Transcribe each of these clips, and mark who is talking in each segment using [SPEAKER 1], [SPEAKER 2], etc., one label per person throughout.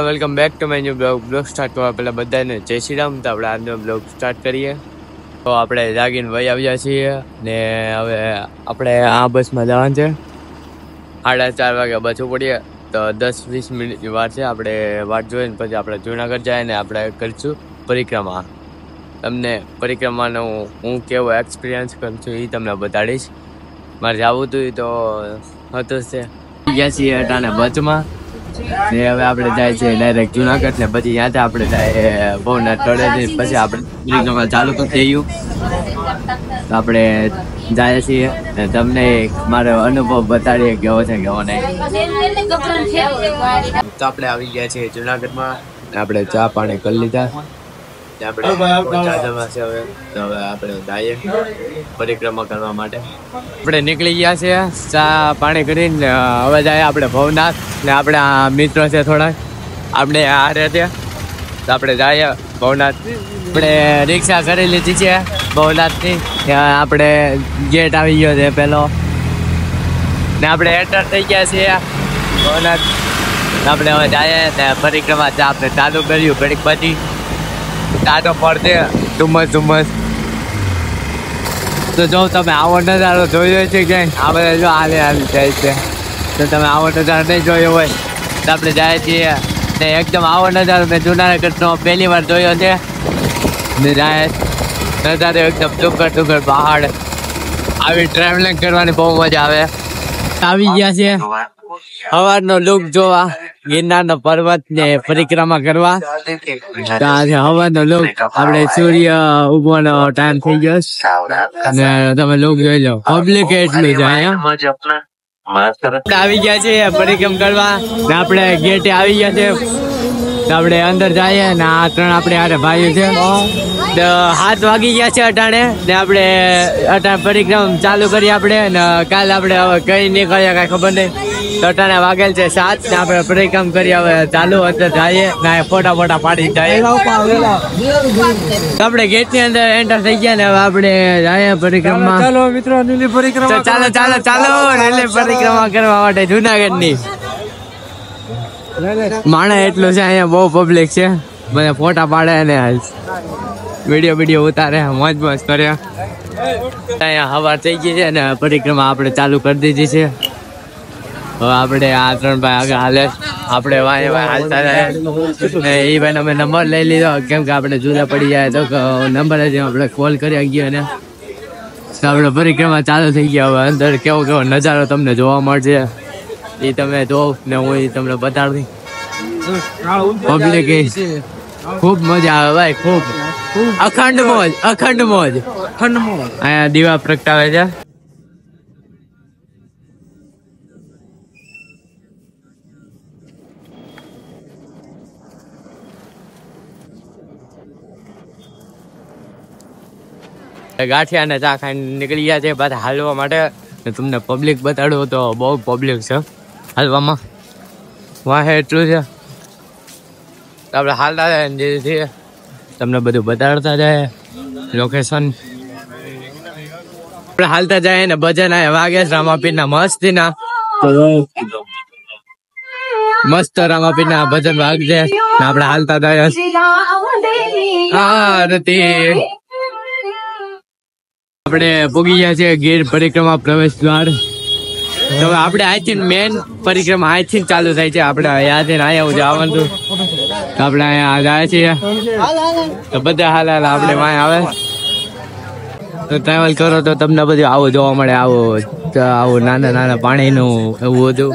[SPEAKER 1] Welcome back to my new blog start કરવા પહેલા બધાને જય શ્રી રામ. તો આપણે આજનો બ્લોગ સ્ટાર્ટ કરીએ. તો આપણે જાગીને વહી આવ્યા છીએ ને હવે આપણે આ બસમાં જવાનું છે. 4:30 વાગે બસ ઉપડીએ તો 10-20 મિનિટની વાર છે. આપણે વાટ જોઈને પછી આપણે જુનાગઢ જાય ને આપણે કરીશું પરિક્રમા. તમને પરિક્રમાનો હું કેવો એક્સપિરિયન્સ કરું છું એ તમને બતાડીશ. મારે જવું હતું તો હતું છે ગયા છીએ અટાણે બસમાં ને હવે આપણે જાય છે ડાયરેક્ટ જુનાગઢ ને પછી ત્યાંથી આપણે જાય ભવનાથ તળેટી. પછી આપણે પરિક્રમા ચાલુ કરી દઈએ. તો આપણે જાય છીએ ને તમને મારો અનુભવ બતાડીએ કેવો છે કેવો નહીં. તો આપણે આવી ગયા છીએ જુનાગઢમાં. આપણે ચા પાણી કરી લીધા. આપણે જઈએ પરિક્રમા કરવા માટે. આપણે નીકળી ગયા છે ચા પાણી કરીને. હવે જાય આપણે ભવનાથ ને આપણે આ મિત્રો છે થોડા આપણે આ રહે તો આપણે જઈએ ભવનાથ. આપણે રિક્ષા કરી લીધી છે ભવનાથની. ત્યાં આપણે ગેટ આવી ગયો છે પેલો ને આપણે એન્ટર થઈ ગયા છીએ ભવનાથ. આપણે હવે જઈએ ને પરિક્રમા આપણે ચાલુ કર્યું ઘડીક પછી ટાટો પડશે ધુમ્મસ ધુમ્મસ. તો જો તમે આવો નજારો જોયો છે ક્યાંય આ બધા જો હાલે હાલી જાય છે. તો તમે આવો નજારો નહીં જોયો હોય તો આપણે જાય છીએ ને એકદમ આવો નજારો મેં જુનાગઢનો પહેલી વાર જોયો છે ને જાય નજારો એકદમ ડુંગર ડુંગર પહાડ. આવી ટ્રાવેલિંગ કરવાની બહુ મજા આવે. આવી ગયા છે સવારનો લુક જોવા ગિરનારનો પર્વત ને પરિક્રમા કરવા. હવાનો લુક આપણે સૂર્ય ઉગવાનો ટાઈમ થઈ ગયો ને તમે લુક જોઈ લો. પબ્લિક એટલું છે અહીંયા. આવી ગયા છે પરિક્રમા કરવા ને આપણે ગેટે આવી ગયા છે. આપણે અંદર જઈએ ને આ ત્રણ આપણે હારે ભાઈઓ છે. 7 વાગી ગયા છે અટાણે ને આપણે અટાણે પરિક્રમા ચાલુ કરી. આપણે ને કાલે આપણે હવે કઈ નીકળ્યા કાંઈ ખબર નહીં. તો અટાણે વાગેલ છે 7 ને આપણે પરિક્રમા કરી હવે ચાલુ અંદર જઈએ ને ફોટા પાડી જઈએ. આપણે ગેટ ની અંદર એન્ટર થઈ ગયા ને હવે આપણે જઈએ પરિક્રમા. ચાલો મિત્રો નીલી પરિક્રમા ચાલો નીલી પરિક્રમા કરવા માટે જુનાગઢ ની. માણસ એટલું છે અહીંયા બહુ પબ્લિક છે. બધા ફોટા પાડે ને વિડીયો ઉતારે મોજ કરે. અહીંયા હવા થઈ ગઈ છે ને પરિક્રમા આપણે ચાલુ કરી દીધી છે. હવે આપણે આ 3 ભાઈ આગળ હાલે આપણે વાય હાલતા જાય ને એ ભાઈ અમે નંબર લઈ લીધો કેમ કે આપણે જુદા પડી જાય તો નંબર જ આપણે કોલ કરી ગયા ને આપણે પરિક્રમા ચાલુ થઈ ગયા. હવે અંદર કેવો નજારો તમને જોવા મળશે એ તમે જોવ ને હું એ તમને બતાડી. પબ્લિક ખૂબ મજા આવે ભાઈ, ખૂબ અખંડ મોજ. અહીંયા દીવા પ્રગટાવે છે. ગાંઠિયા ને ચા ખાઈને નીકળી ગયા છે પાછા હાલવા માટે. તમને પબ્લિક બતાડું તો બહુ પબ્લિક છે હાલવામાં. વાહ એટલું છે આપણે હાલતા જાય ને ધીરે તમને બધું બતાડતા જાય લોકેશન. આપણે હાલતા જાય ને ભજન વાગે રામાપીરના મસ્ત રામાપીરના ભજન વાગજે આપણે હાલતા જાય. આપણે પૂગી ગયા છે ગીર પરિક્રમા પ્રવેશ દ્વાર. હવે આપણે અહીંથી મેન પરિક્રમા અહીંથી ચાલુ થાય છે. આપણે અહીંયાથી અહીંયા જવાનું આપણે અહીંયા જાય છીએ તો બધા હાલ આપણે વાય આવે તો ટ્રાવેલ કરો તો તમને બધું આવું જોવા મળે. આવું નાના પાણીનું એવું બધું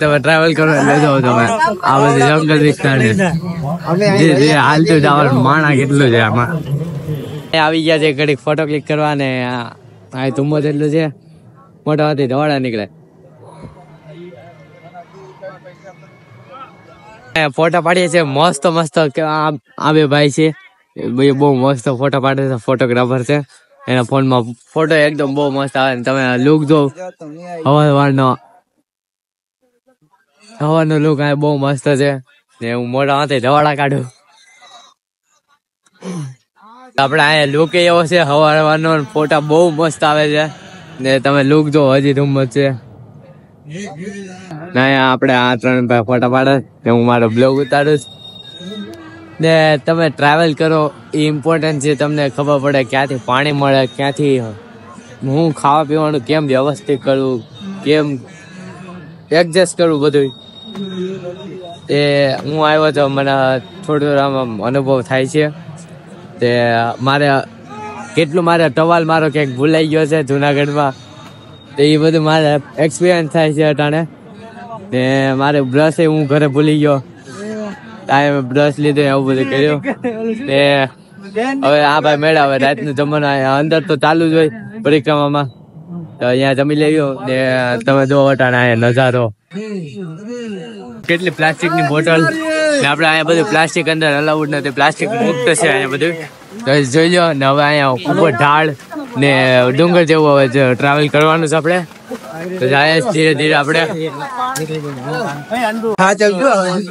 [SPEAKER 1] તમે ટ્રાવેલ કરો એટલે જો તમે આ બધું જંગલ વિસ્તાર હાલતું જવાનું માણા કેટલું છે આમાં. આવી ગયા છે ઘડીક ફોટો ક્લિક કરવા ને આ ધુમ્મસ એટલું છે મોટા હાથી ધોળા નીકળે. ફોટા પાડીએ છે મસ્ત આ બે ભાઈ છે બહુ મસ્ત ફોટા પાડે છે. ફોટોગ્રાફર છે. એના ફોનમાં ફોટો એકદમ બહુ મસ્ત આવે. તમે લુક જો હવાનો લુક આ બહુ મસ્ત છે ને હું મોટા હાથી ધોળા કાઢું. આપણે અહીંયા લુક એવો છે હવાનો ફોટા બહુ મસ્ત આવે છે ને તમે લુક જો હજી ધુમ્મસ છે ના આપણે આ 3 ભાઈ ફોટા પાડે ને હું મારો બ્લોગ ઉતારું ને તમે ટ્રાવેલ કરો એ ઇમ્પોર્ટન્ટ છે. તમને ખબર પડે ક્યાંથી પાણી મળે, ક્યાંથી હું ખાવા પીવાનું કેમ વ્યવસ્થિત કરવું, કેમ એડજસ્ટ કરવું બધું. તે હું આવ્યો તો મને થોડું આમ અનુભવ થાય છે. તે મારે ટવાલ મારો ક્યાંક ભૂલાઈ ગયો છે જુનાગઢમાં. તો એ બધું મારે એક્સપિરિયન્સ થાય છે અટાણે. ને મારે બ્રશ હું ઘરે ભૂલી ગયો, ટાઈમે બ્રશ લીધો એવું બધું કર્યું. ને હવે આ ભાઈ મેળા હવે રાતનું જમવાનું અંદર તો ચાલુ જ હોય પરિક્રમામાં, તો અહીંયા જમી લેજો. ને તમે જો અટાણે અહીંયા નજારો, કેટલી પ્લાસ્ટિકની બોટલ ને આપણે અહીંયા બધું પ્લાસ્ટિક અંદર અલાઉડ નથી, પ્લાસ્ટિક મુક્ત છે અહીંયા બધું. તો જોઈ લો ને હવે અહીંયા ઉપર ઢાળ ને ડુંગર જેવું હવે ટ્રાવેલ કરવાનું છે આપણે. તો જાય ધીરે ધીરે આપણે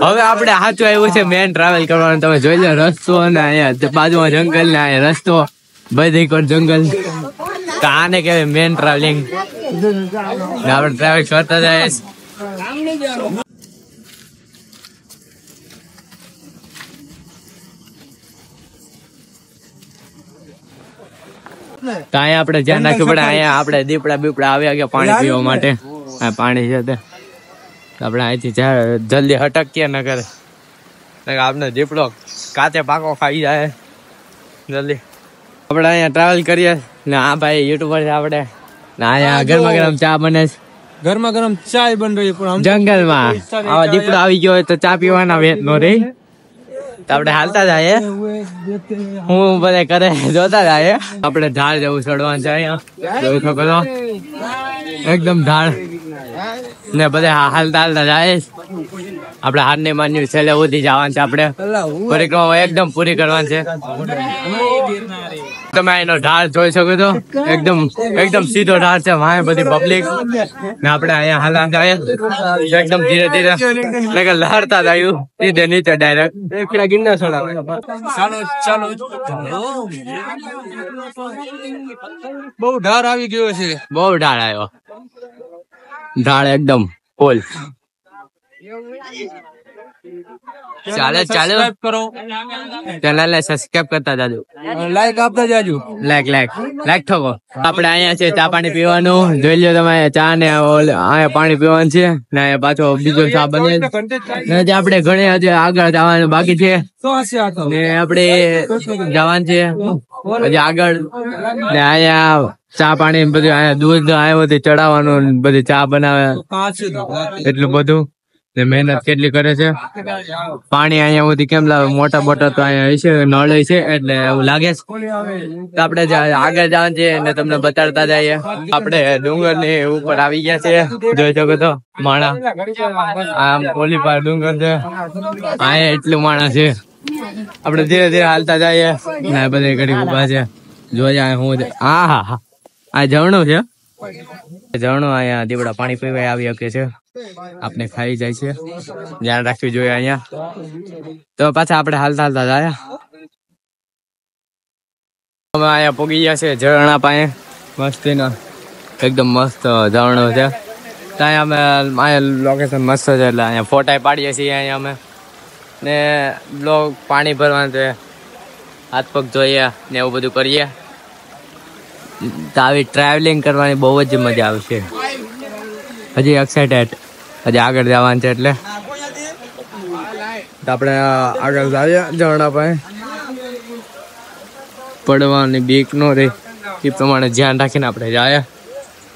[SPEAKER 1] હવે આપણે સાચું આવ્યું છે મેન ટ્રાવેલ કરવાનું. તમે જોઈ લો રસ્તો અને અહીંયા બાજુમાં જંગલ ને અહીંયા રસ્તો બધી કોર જંગલ. તો આને કહેવાય મેન ટ્રાવેલિંગ. આપણે ટ્રાવેલ કરતા જાય. તો અહીંયા આપણે ધ્યાન રાખવું પડે. અહીંયા આપણે દીપડા બીપડા આવ્યા ગયા પાણી પીવા માટે. આ પાણી છે તે આપણે અહીંથી જલ્દી હટકીએ ન કરે, આપણે દીપડો કાચે પાકો ખાઈ જાય જલ્દી. આપણે અહીંયા ટ્રાવેલ કરીએ ને આ ભાઈ યુટ્યુબર છે આપણે. ને અહીંયા ગરમા ગરમ ચા બને છે,
[SPEAKER 2] ગરમા ગરમ ચાય બન રહી પણ
[SPEAKER 1] જંગલમાં. આવા દીપડો આવી ગયો હોય તો ચા પીવાના વેત નો રહી. તો આપણે હાલતા જાય, હું બધા કરે જોતા જાય. આપણે ઢાળ જવું ચડવાનું છે અહીંયા, જોઈ શકો છો એકદમ ઢાળ ને બધા હાલતા હાલતા જાય. આપણે હાર ને માન્યું છેલ્લે સુધી જવાનું છે. આપણે પરિક્રમા એકદમ પૂરી કરવાની છે. તમે એનો ઢાળ જોઈ શકો છો, એકદમ સીધો ઢાળ છે. વાય બધી પબ્લિક ને આપણે અહીંયા હાલા જાય એકદમ ધીરે ધીરે લહરતા જાય સીધે નીચે ડાયરેક્ટ ગિરનાર ચડાવે.
[SPEAKER 2] ચાલો બહુ ઢાળ આવી ગયો છે,
[SPEAKER 1] બહુ ઢાળ આવ્યો, ઢાળ એકદમ ફૂલ. ચાલે
[SPEAKER 2] કરો,
[SPEAKER 1] ચેનલ ને સબસ્ક્રાઇબ કરતા જાજો,
[SPEAKER 2] લાઈક આપતા જાજો,
[SPEAKER 1] લાઈક ઠોકો. આપણે અહીંયા છે ચા પાણી પીવાનું. જોઈ લો તમે ચા ને અહીંયા પાણી પીવાનું છે ને અહીંયા પાછો બીજો ચા બને. આપણે ઘણી હજી આગળ જવાનું બાકી છે ને આપણે જવાનું છે હજી આગળ. ને અહીંયા ચા પાણી બધું અહીંયા દૂધ અહીંયા બધું ચડાવવાનું, બધી ચા બનાવે એટલું બધું. ને મહેનત કેટલી કરે છે. પાણી અહીંયા સુધી કેમ લાવે, મોટા મોટા તો અહીંયા છે નળ છે એટલે એવું લાગે છે. તો આપણે આગળ જવાનું છે ને તમને બતાડતા જઈએ. આપણે ડુંગર ની ઉપર આવી ગયા છે, જોઈ શકો તો માણા આમ ઓલી પાર ડુંગર છે, અહીંયા એટલું માણા છે. આપણે ધીરે ધીરે હાલતા જઈએ ને બધા ઘડી ઉભા છે. જોઈએ હું હા આ ઝરણું છે, ઝરણું અહીંયા દીવડા પાણી પીવા આવી શકે છે. આપણે ખાઈ જાય છે, ધ્યાન રાખવું જોઈએ અહીંયા. તો પાછા આપણે હાલતા જાય. અમે અહીંયા પોગી ગયા છે ઝરણા પાસે, મસ્તીના એકદમ મસ્ત ઝરણું છે. ત્યાં અમે અહીંયા લોકેશન મસ્ત છે એટલે અહીંયા ફોટા પાડીએ છીએ. અહીંયા અમે ને બ્લોગ પાણી ભરવાનું છે, હાથ પગ જોઈએ ને એવું બધું કરીએ. તો આવી ટ્રાવેલિંગ કરવાની બહુ જ મજા આવશે. હજી એક્સાઇટેડ, હજી આગળ જવાનું છે એટલે આપણે આગળ જઈએ. ઝરણા પાસે પડવાની બીક નો રહે એ પ્રમાણે ધ્યાન રાખીને આપણે જાય.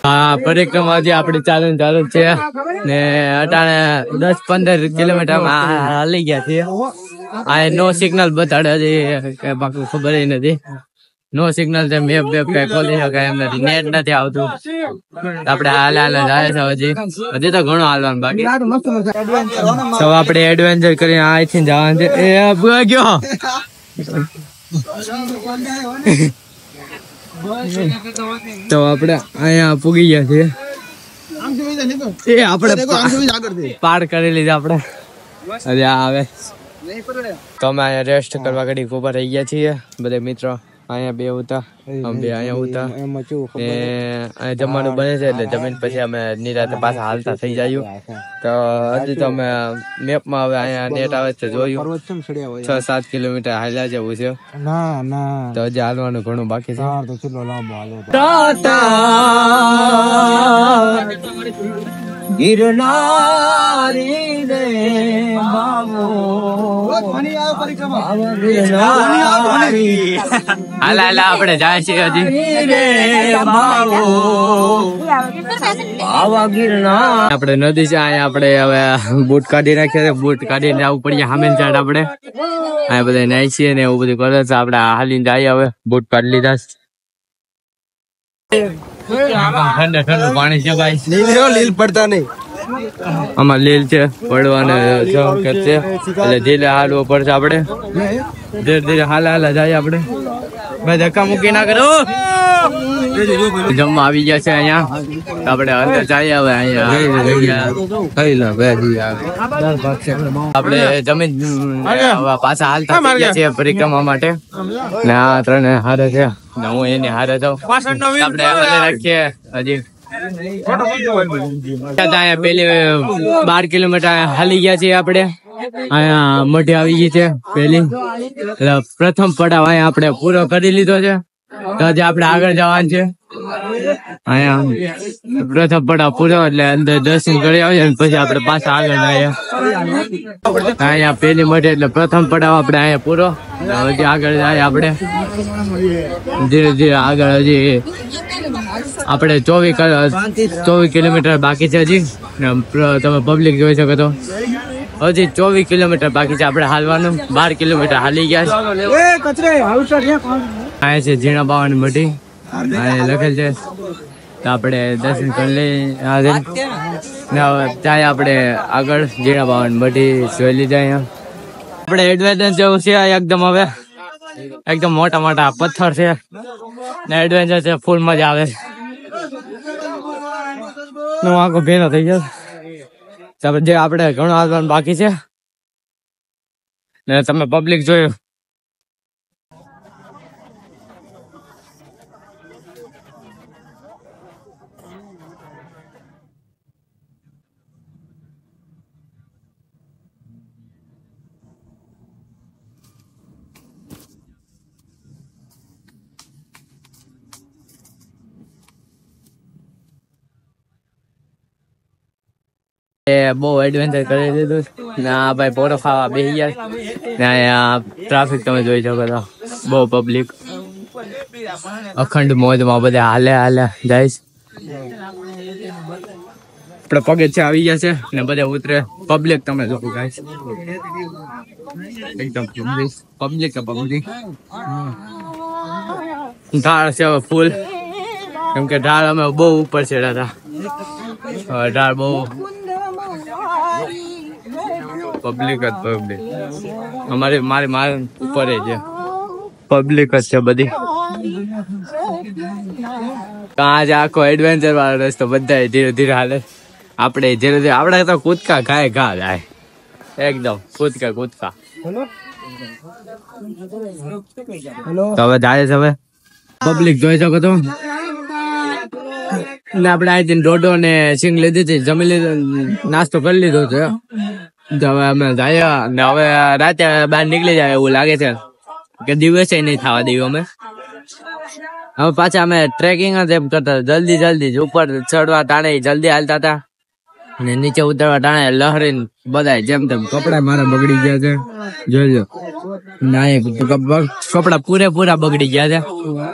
[SPEAKER 1] હા, પરિક્રમા હજી આપણી ચાલુ છે ને અટાણે 10-15 કિલોમીટર હાલી ગયા છીએ. આ નો સિગ્નલ બતાડે હજી બાકી ખબર નથી. નો સિગ્નલ છે, મેપ કઈ ખોલી શકાય એમ નથી, નેટ નથી આવતું. આપણે હાલ જાય છે હજી તો ઘણું હાલવાનું બાકી. તો આપણે એડવેન્ચર કરીને અહીંથી જવાનું છે. એ ગયો તો આપણે અહીંયા પૂગી ગયા છીએ. એ આપણે પાર કરી લીધા આપણે. હજી આવે તો અમે અહીંયા રેસ્ટ કરવા ઘડી ઉભા રહી ગયા છીએ બધા મિત્રો. અહીંયા બે ઉતા અમે બે અહીંયા ઉતા ને અહીંયા જમવાનું બને છે એટલે જમીન પછી અમે નિરાતે પાછા હાલતા થઈ જાય તો હજી તો અમે મેપમાં હવે અહીંયા નેટ આવે છે જોયું 6-7 કિલોમીટર હાલ્યા જેવું છે તો હજી હાલવાનું ઘણું બાકી છે ગિરનારી રે હાલ આપણે જાય છે હજી આપણે નદી છે અહીંયા આપણે હવે બૂટ કાઢી નાખ્યા છે બૂટ કાઢીને આવું પડીએ સામે સાઈડ આપણે અહીંયા બધા નાઈ છીએ ને એવું બધું કરે છે આપણે હાલીને જઈએ હવે બૂટ કાઢી લીધા ઠંડુ ઠંડુ પાણી છે ભાઈ લીલ પડતા નહીં આમાં લીલ છે પડવાને સંકેત છે એટલે ધીરે હાલવો પડશે આપણે ધીરે ધીરે હાલા જાય આપણે ભાઈ ધક્કા મૂકી ના કરો જમવા આવી ગયા છે અહીંયા આપણે અંદર જઈએ હવે આપણે જમીન પાછા હાલતા થઈ ગયા છીએ પરિક્રમા માટે ને આ ત્રણે હારે છે ને હું એની હારે જાઉં આપણે રાખીએ હજી અહીંયા પેલી 12 કિલોમીટર હાલી ગયા છીએ આપણે અહીંયા મઢે આવી ગઈ છે પેલી એટલે પ્રથમ પડાવ અહીંયા આપણે પૂરો કરી લીધો છે તો હજી આપણે આગળ જવાનું છે અહીંયા પ્રથમ પડાવ પૂરો એટલે અંદર દર્શન કરી આવીએ પછી આપણે પાછા આગળ જઈએ અહીંયા પેલી મઢે એટલે પ્રથમ પડાવ આપણે અહીંયા પૂરો હજી આગળ જાય આપણે ધીરે ધીરે આગળ હજી આપણે 24 કિલોમીટર બાકી છે હજી તમે પબ્લિક જોઈ શકો તો હજી 24 કિલોમીટર બાકી છે આપણે હાલવાનું 12 કિલોમીટર હાલી ગયા અહીંયા છે ઝીણા બાવાની મઢી અહીંયા લખેલ છે તો આપણે દર્શન કરી લઈએ ત્યાં આપણે આગળ ઝીણા બાવાની મઢી જોઈ લીધા અહીંયા આપણે એડવેન્ચર જેવું છે એકદમ હવે એકદમ મોટા મોટા પથ્થર છે ને એડવેન્ચર છે ફૂલ મજા આવે આખો ભેનો થઈ ગયો જે આપણે ઘણું હાલવાનું બાકી છે ને તમે પબ્લિક જોયું બહુ એડવેન્ચર કરી દીધું ના ભાઈ પોરો ખાવા બેસી ગયા ને અહીંયા ટ્રાફિક તમે જોઈ શકો છો બહુ પબ્લિક અખંડ મોજમાં બધા હાલે જાય આપણે પગે છે આવી ગયા છે ને બધા ઉતરે પબ્લિક તમે જોવો ગાઈસ એકદમ પબ્લિક ઢાળ છે હવે ફૂલ કેમ કે ઢાળ અમે બહુ ઉપર ચડ્યા હતા ઢાળ બહુ પબ્લિક મારી ઉપર છે પબ્લિક જ છે બધી કાં આખો એડવેન્ચર વાળો રસ્તો બધા ધીરે ધીરે હાલે આપણે ધીરે ધીરે આપણે તો કૂદકા ઘા જાય એકદમ કૂદકા તો હવે જાય છે હવે પબ્લિક જોઈ શકો તો ને આપણે અહીંથી ડોડો ને સિંગ લીધી હતી જમી લીધો નાસ્તો કરી લીધો છે હવે અમે જાય ને હવે રાતે બહાર નીકળી જાય એવું લાગે છે કે દિવસે નહીં થવા દઈએ અમે હવે પાછા અમે ટ્રેકિંગ જ એમ કરતા જલ્દી ઉપર ચડવા ટાણે જલ્દી હાલતા હતા ને નીચે ઉતરવા ટાણે લહરીને બધા જેમ તેમ કપડા મારા બગડી ગયા છે જોઈ ના કપડા પૂરેપૂરા બગડી ગયા છે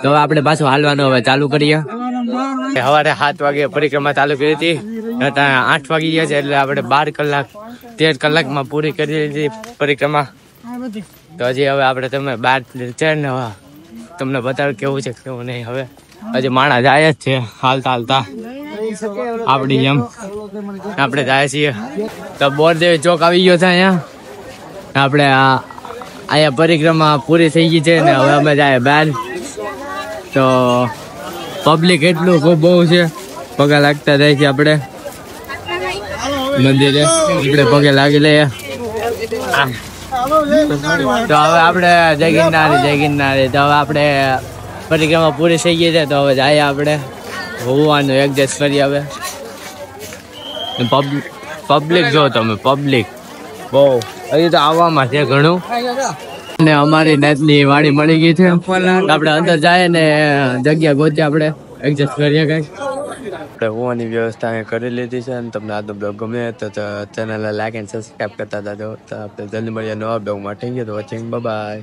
[SPEAKER 1] તો હવે આપણે પાછું હાલવાનું હવે ચાલુ કરીએ સવારે 7 વાગે પરિક્રમા ચાલુ કરી હતી 8 વાગી ગયા છે એટલે આપણે 13 કલાકમાં પૂરી કરી લીધી પરિક્રમા તો હજી હવે આપણે તમે 12 છે ને તમને બતાવ કેવું છે કેવું નહીં હવે હજી માણા જાય જ છે હાલતા આપડી જેમ આપણે જાય છીએ તો બોરદેવ ચોક આવી ગયો છે અહીંયા આપણે અહીંયા પરિક્રમા પૂરી થઈ ગઈ છે ને હવે અમે જાય બહાર તો પબ્લિક એટલું ખૂબ બહુ છે પગે લાગતા જાય છે આપણે મંદિરે આપણે પગે લાગી લઈએ તો હવે આપણે જય ગિરનારી તો હવે આપણે પરિક્રમા પૂરી થઈ ગઈ છે તો હવે જાય આપણે હોવાનું એડજસ્ટ કરી હવે પબ્લિક જો તમે પબ્લિક બહુ હજી તો આવવામાં છે ઘણું ને અમારી નેટની વાડી મળી ગઈ છે આપણે અંદર જાય ને જગ્યા ગોતી આપણે એડજસ્ટ કરીએ કંઈક આપણે હોવાની વ્યવસ્થા અહીં કરી લીધી છે અને તમને આજનો બ્લોગ ગમે તો ચેનલને લાઈક એન્ડ સબસ્ક્રાઈબ કરતા હતા તો આપણે જલ્દી મળીએ નવા બ્લોગમાં thank you for watching bye.